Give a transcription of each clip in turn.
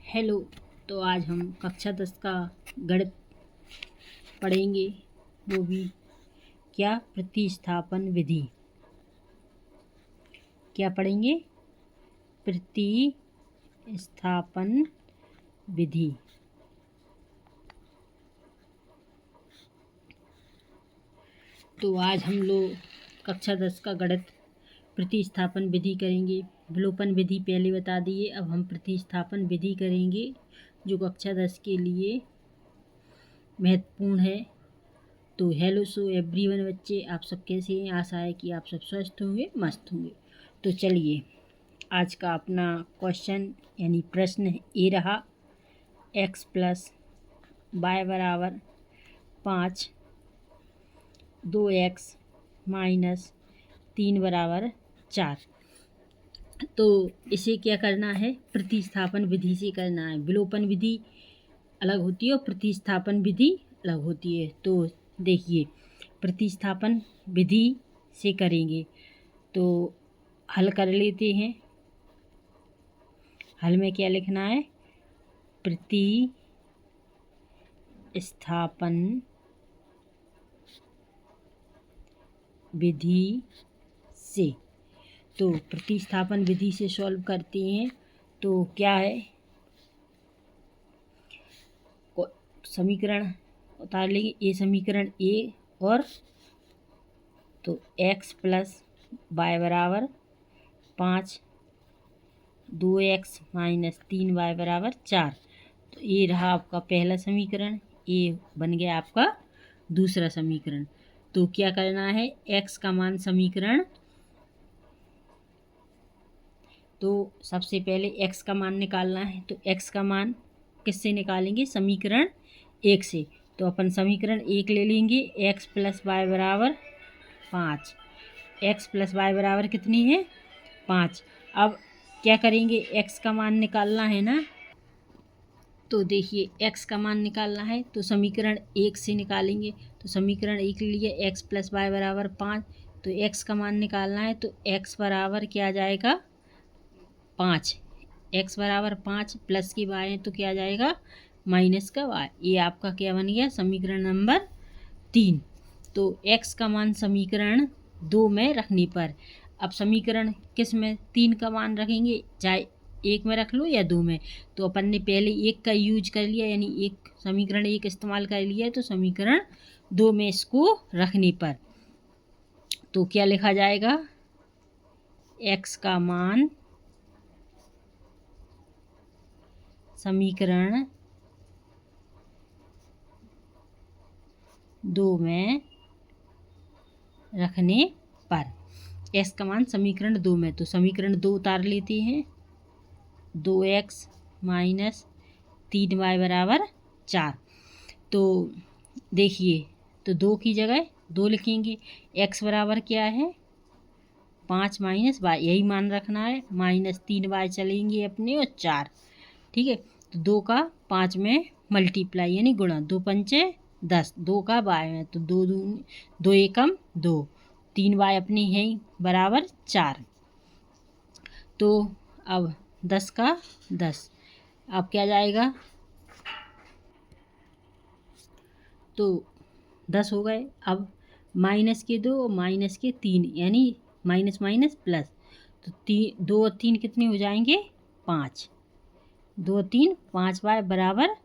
Hello. तो आज हम कक्षा 10 का गणित पढ़ेंगे, वो भी क्या, प्रतिस्थापन विधि। क्या पढ़ेंगे? प्रतिस्थापन विधि। तो आज हम लोग कक्षा 10 का गणित प्रतिस्थापन विधि करेंगे। विलोपन विधि पहले बता दिए, अब हम प्रतिस्थापन विधि करेंगे जो कक्षा 10 के लिए महत्वपूर्ण है। तो हेलो सो एवरीवन बच्चे, आप सब कैसे हैं? आशा है कि आप सब स्वस्थ होंगे, मस्त होंगे। तो चलिए, आज का अपना क्वेश्चन यानी प्रश्न ये रहा, x प्लस वाई बराबर 5, 2x माइनस 3 बराबर 4। तो इसे क्या करना है? प्रतिस्थापन विधि से करना है। विलोपन विधि अलग होती है और प्रतिस्थापन विधि अलग होती है। तो देखिए, प्रतिस्थापन विधि से करेंगे तो हल कर लेते हैं। हल में क्या लिखना है? प्रतिस्थापन विधि से। तो प्रतिस्थापन विधि से सॉल्व करते हैं तो क्या है, समीकरण उतार लेंगे। ये समीकरण ए और तो x प्लस वाई बराबर 5, 2x माइनस 3y बराबर 4। तो ये रहा आपका पहला समीकरण, ये बन गया आपका दूसरा समीकरण। तो क्या करना है? x का मान समीकरण, तो सबसे पहले x का मान निकालना है। तो x का मान किससे निकालेंगे? समीकरण 1 से। तो अपन समीकरण 1 ले लेंगे, x प्लस वाई बराबर 5। x प्लस वाई बराबर कितनी है? 5। अब क्या करेंगे? x का मान निकालना है ना। तो देखिए, x का मान निकालना है तो समीकरण 1 से निकालेंगे। तो समीकरण 1 ले लिया, x प्लस वाई बराबर 5। तो x का मान निकालना है तो x बराबर क्या आ जाएगा? 5। x बराबर 5 प्लस की y है तो क्या आ जाएगा? माइनस का y। ये आपका क्या बन गया? समीकरण नंबर 3। तो x का मान समीकरण 2 में रखने पर, अब समीकरण किस में 3 का मान रखेंगे? चाहे 1 में रख लो या 2 में। तो अपन ने पहले 1 का यूज कर लिया, यानी एक समीकरण 1 इस्तेमाल कर लिया, तो समीकरण 2 में इसको रखने पर तो क्या लिखा जाएगा? x का मान समीकरण 2 में रखने पर, x का मान समीकरण 2 में। तो समीकरण 2 उतार लेते हैं, 2x माइनस 3y बराबर 4। तो देखिए, तो 2 की जगह 2 लिखेंगे। x बराबर क्या है? 5 माइनस y, यही मान रखना है। माइनस 3y चलेंगे अपने और 4, ठीक है। तो 2 का 5 में मल्टीप्लाई यानी गुणा, 2 पंचे 10, 2 का y में तो 2 एकम 2, 3y अपनी है बराबर 4। तो अब 10 का 10, अब क्या जाएगा? तो 10 हो गए। अब माइनस के 2 और माइनस के 3, यानी माइनस माइनस प्लस। तो 2 और 3 कितने हो जाएंगे? 5। 2 3 5 y बराबर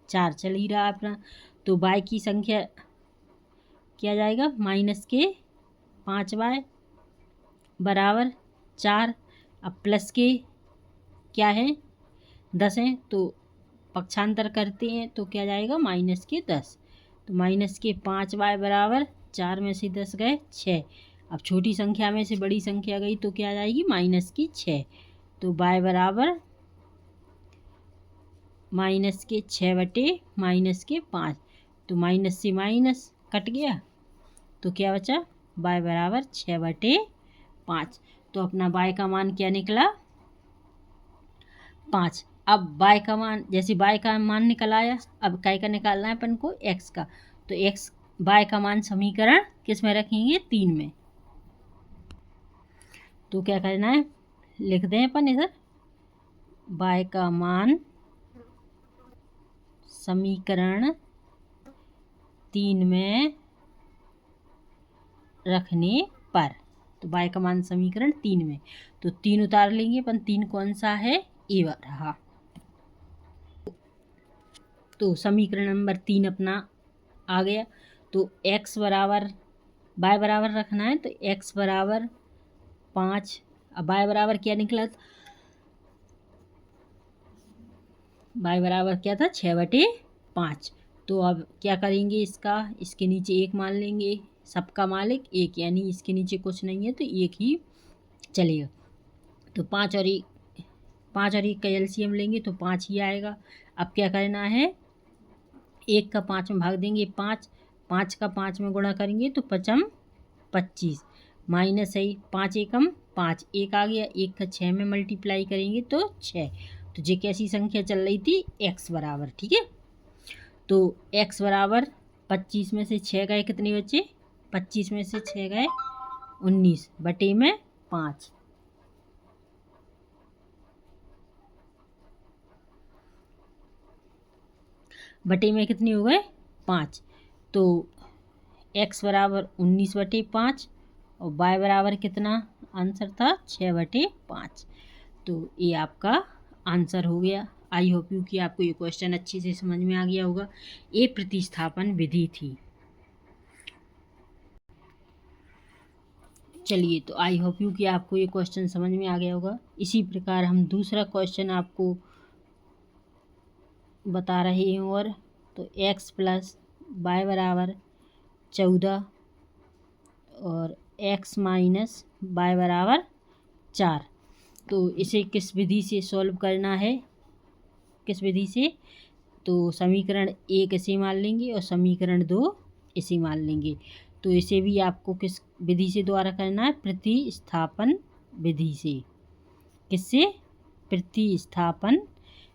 4 चल ही रहा अपना। तो y की संख्या क्या जाएगा? माइनस के 5y बराबर 4। अब प्लस के क्या है? 10 है, तो पक्षांतर करते हैं तो क्या जाएगा? माइनस के 10। तो माइनस के 5y बराबर 4 में से 10 गए 6। अब छोटी संख्या में से बड़ी संख्या गई तो क्या आ जाएगी? माइनस की 6। तो y बराबर माइनस के 6 बटे माइनस के 5। तो माइनस से माइनस कट गया तो क्या बचा? y बराबर 6 बटे 5। तो अपना y का मान क्या निकला? 5। अब y का मान, जैसे y का मान निकल आया, अब काय का निकालना है अपन को? x का। तो x y का मान समीकरण किस में रखेंगे? 3 में। तो क्या करना है? लिख दें अपन इधर, y का मान समीकरण 3 में रखने पर। तो y का मान समीकरण 3 में, तो 3 उतार लेंगे अपन। 3 कौन सा है? ए रहा। तो समीकरण नंबर 3 अपना आ गया। तो x बराबर y बराबर रखना है, तो x बराबर 5। अब y बराबर क्या निकला? y बराबर क्या था? 6/5। तो अब क्या करेंगे? इसके नीचे 1 मान लेंगे। सबका मालिक 1, यानी इसके नीचे कुछ नहीं है तो 1 ही चलेगा। तो 5 और 1 का एलसीएम लेंगे तो 5 ही आएगा। अब क्या करना है? 1 का 5 में भाग देंगे 5 का 5 में गुणा करेंगे तो 5 25 माइनस है 5 एकम 5, 1 आ गया। 1 का 6 में मल्टीप्लाई करेंगे तो 6। तो ये कैसी संख्या चल रही थी? x बराबर। ठीक है, तो x बराबर 25 में से 6 गए, कितने बचे? 25 में से 6 गए 19/5। बटे में कितने हो गए? 5। तो x बराबर 19/5 और y बराबर कितना आंसर था? 6/5। तो ये आपका आंसर हो गया। आई होप यू कि आपको ये क्वेश्चन अच्छे से समझ में आ गया होगा। ये प्रतिस्थापन विधि थी। चलिए, तो आई होप यू कि आपको ये क्वेश्चन समझ में आ गया होगा। इसी प्रकार हम दूसरा क्वेश्चन आपको बता रहे हैं। और तो x प्लस y बराबर 14 और x माइनस y बराबर 4। तो इसे किस विधि से सॉल्व करना है? किस विधि से? तो समीकरण 1 इसे मान लेंगे और समीकरण 2 इसे मान लेंगे। तो इसे भी आपको किस विधि से द्वारा करना है? प्रतिस्थापन विधि से। किससे? प्रतिस्थापन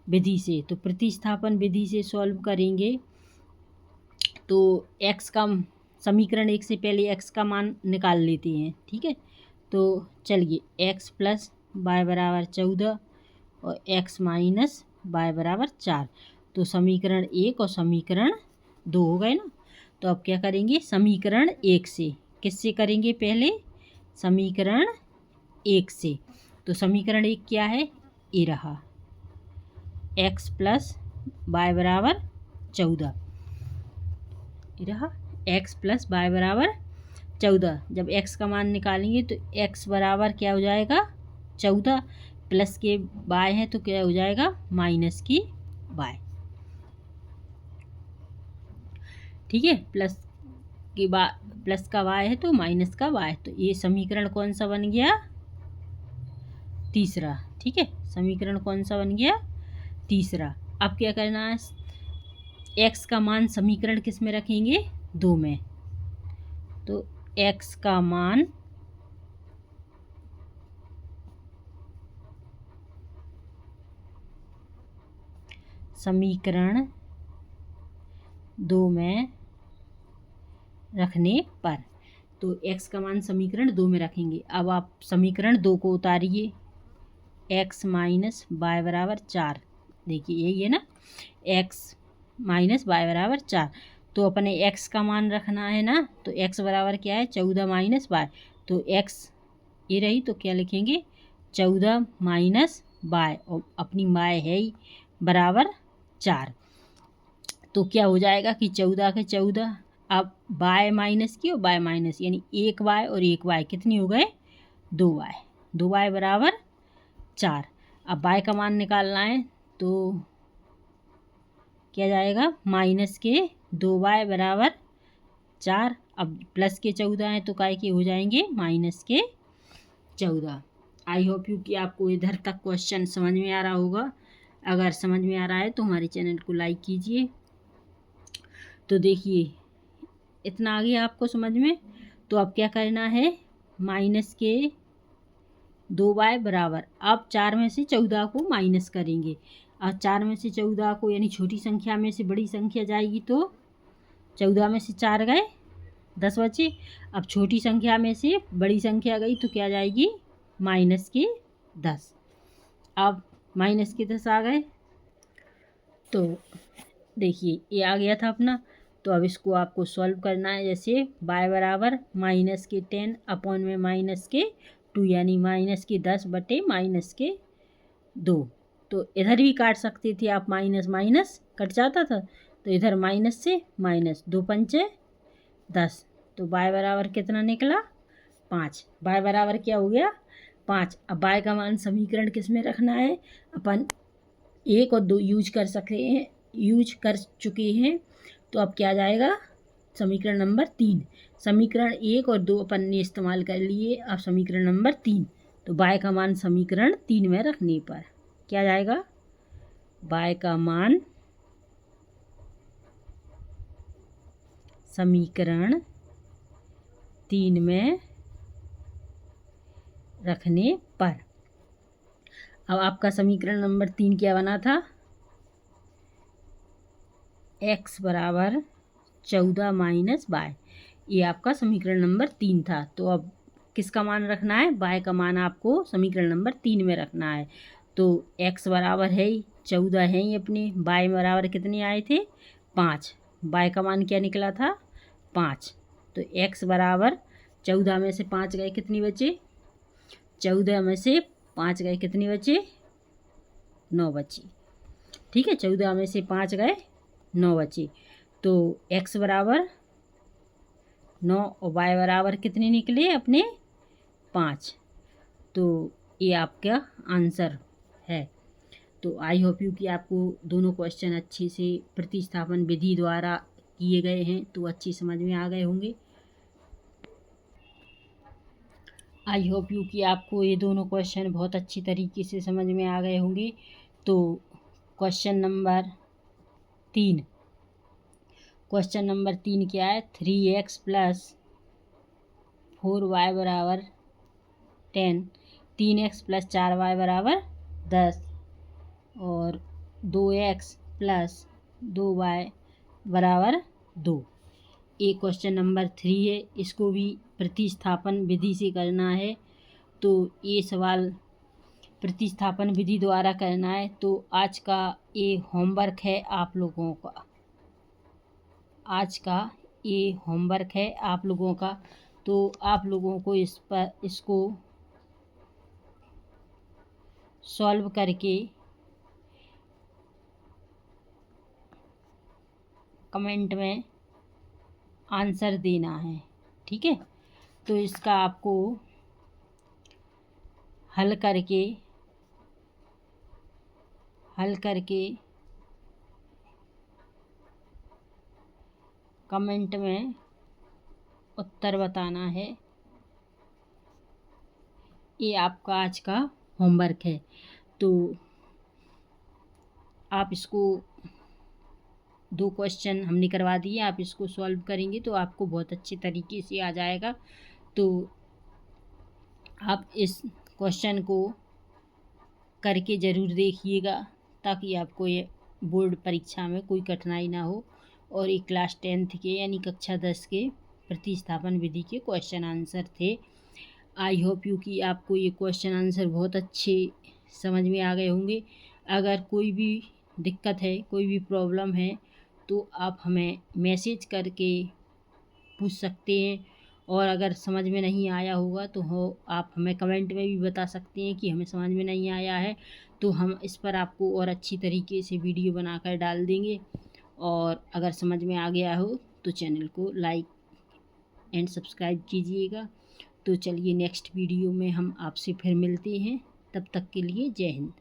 विधि से। तो प्रतिस्थापन विधि से सॉल्व करेंगे तो x का समीकरण 1 से पहले x का मान निकाल लेते हैं। ठीक है, तो चलिए x प्लस y बराबर 14 और x माइनस y बराबर 4। तो समीकरण 1 और समीकरण 2 हो गए ना। तो अब क्या करेंगे? समीकरण 1 से। किससे करेंगे? पहले समीकरण 1 से। तो समीकरण 1 क्या है? ये रहा, x प्लस y बराबर 14। ये रहा x प्लस y बराबर 14। जब x का मान निकालेंगे तो x बराबर क्या हो जाएगा? 14 प्लस के y है तो क्या हो जाएगा? माइनस की y। ठीक है, प्लस का y है तो माइनस का y। तो ये समीकरण कौन सा बन गया? तीसरा। ठीक है, समीकरण कौन सा बन गया? तीसरा। अब क्या करना है? x का मान समीकरण किस में रखेंगे? 2 में। तो x का मान समीकरण 2 में रखने पर। तो x का मान समीकरण 2 में रखेंगे। अब आप समीकरण 2 को उतारिए। x माइनस y बराबर 4। देखिए यही है ना, x माइनस y बराबर 4। तो अपने x का मान रखना है ना। तो x बराबर क्या है? 14 माइनस y। तो x ये रही, तो क्या लिखेंगे? 14 माइनस y, और अपनी y है ही बराबर 4। तो क्या हो जाएगा कि 14 के 14। अब y माइनस की और y माइनस, यानी 1 y और 1 y कितनी हो गए? 2 y। 2 y बराबर 4। अब y का मान निकालना है तो क्या जाएगा? माइनस के 2y बराबर 4। अब प्लस के 14 हैं तो काय के हो जाएंगे? माइनस के 14। आई होप यू कि आपको इधर तक क्वेश्चन समझ में आ रहा होगा। अगर समझ में आ रहा है तो हमारे चैनल को लाइक कीजिए। तो देखिए इतना आ गया आपको समझ में। तो अब क्या करना है? माइनस के 2y बराबर, अब 4 में से 14 को माइनस करेंगे। और 4 में से 14 को, यानी छोटी संख्या में से बड़ी संख्या जाएगी तो 14 में से 4 गए 10 बचे। अब छोटी संख्या में से बड़ी संख्या गई तो क्या जाएगी? माइनस के 10। अब माइनस के 10 आ गए तो देखिए ये आ गया था अपना। तो अब इसको आपको सॉल्व करना है। जैसे y बराबर -10 अपॉन में -2 यानी -10/-2। तो इधर भी काट सकते थे आप, माइनस माइनस कट जाता था, तो इधर माइनस से माइनस, 2 पंचे 10। तो y बराबर कितना निकला? 5। y बराबर क्या हो गया? 5। अब y का मान समीकरण किस में रखना है? अपन 1 और 2 यूज कर चुके हैं। तो अब क्या जाएगा? समीकरण नंबर 3। समीकरण 1 और 2 अपन ने इस्तेमाल कर लिए। अब समीकरण नंबर 3। तो y का मान समीकरण 3 में रखने पर क्या जाएगा? y का मान समीकरण 3 में रखने पर। अब आपका समीकरण नंबर 3 क्या बना था? x बराबर 14 माइनस y। ये आपका समीकरण नंबर 3 था। तो अब किसका मान रखना है? y का मान आपको समीकरण नंबर 3 में रखना है। तो x बराबर है ही 14 है ही अपने, y बराबर कितने आए थे? 5। y का मान क्या निकला था? 5। तो x बराबर 14 में से 5 गए, कितनी बचे? 14 में से 5 गए, कितनी बचे? 9 बची। ठीक है, 14 में से 5 गए, 9 बचे। तो x बराबर 9 और y बराबर कितने निकले अपने? 5। तो ये आपका आंसर है। तो आई होप यू कि आपको दोनों क्वेश्चन अच्छे से प्रतिस्थापन विधि द्वारा किए गए हैं, तो अच्छी समझ में आ गए होंगे। आई होप यू कि आपको ये दोनों क्वेश्चन बहुत अच्छी तरीके से समझ में आ गए होंगे। तो क्वेश्चन नंबर 3 क्या है? 3x + 4y बराबर 10, 3x + 4y बराबर 10 और 2x + 2y बराबर 2। एक क्वेश्चन नंबर 3 है, इसको भी प्रतिस्थापन विधि से करना है। तो ये सवाल प्रतिस्थापन विधि द्वारा करना है। तो आज का ये होमवर्क है आप लोगों का। तो आप लोगों को इसको सॉल्व करके कमेंट में आंसर देना है। ठीक है, तो इसका आपको हल करके कमेंट में उत्तर बताना है। ये आपका आज का होमवर्क है। तो आप इसको 2 क्वेश्चन हमने करवा दिए, आप इसको सॉल्व करेंगे तो आपको बहुत अच्छे तरीके से आ जाएगा। तो आप इस क्वेश्चन को करके ज़रूर देखिएगा, ताकि आपको ये बोर्ड परीक्षा में कोई कठिनाई ना हो। और ये क्लास 10th के यानी कक्षा 10 के प्रतिस्थापन विधि के क्वेश्चन आंसर थे। आई होप यू कि आपको ये क्वेश्चन आंसर बहुत अच्छे समझ में आ गए होंगे। अगर कोई भी दिक्कत है, कोई भी प्रॉब्लम है, तो आप हमें मैसेज करके पूछ सकते हैं। और अगर समझ में नहीं आया होगा तो आप हमें कमेंट में भी बता सकते हैं कि हमें समझ में नहीं आया है। तो हम इस पर आपको और अच्छी तरीके से वीडियो बनाकर डाल देंगे। और अगर समझ में आ गया हो तो चैनल को लाइक एंड सब्सक्राइब कीजिएगा। तो चलिए नेक्स्ट वीडियो में हम आपसे फिर मिलते हैं। तब तक के लिए जय हिंद।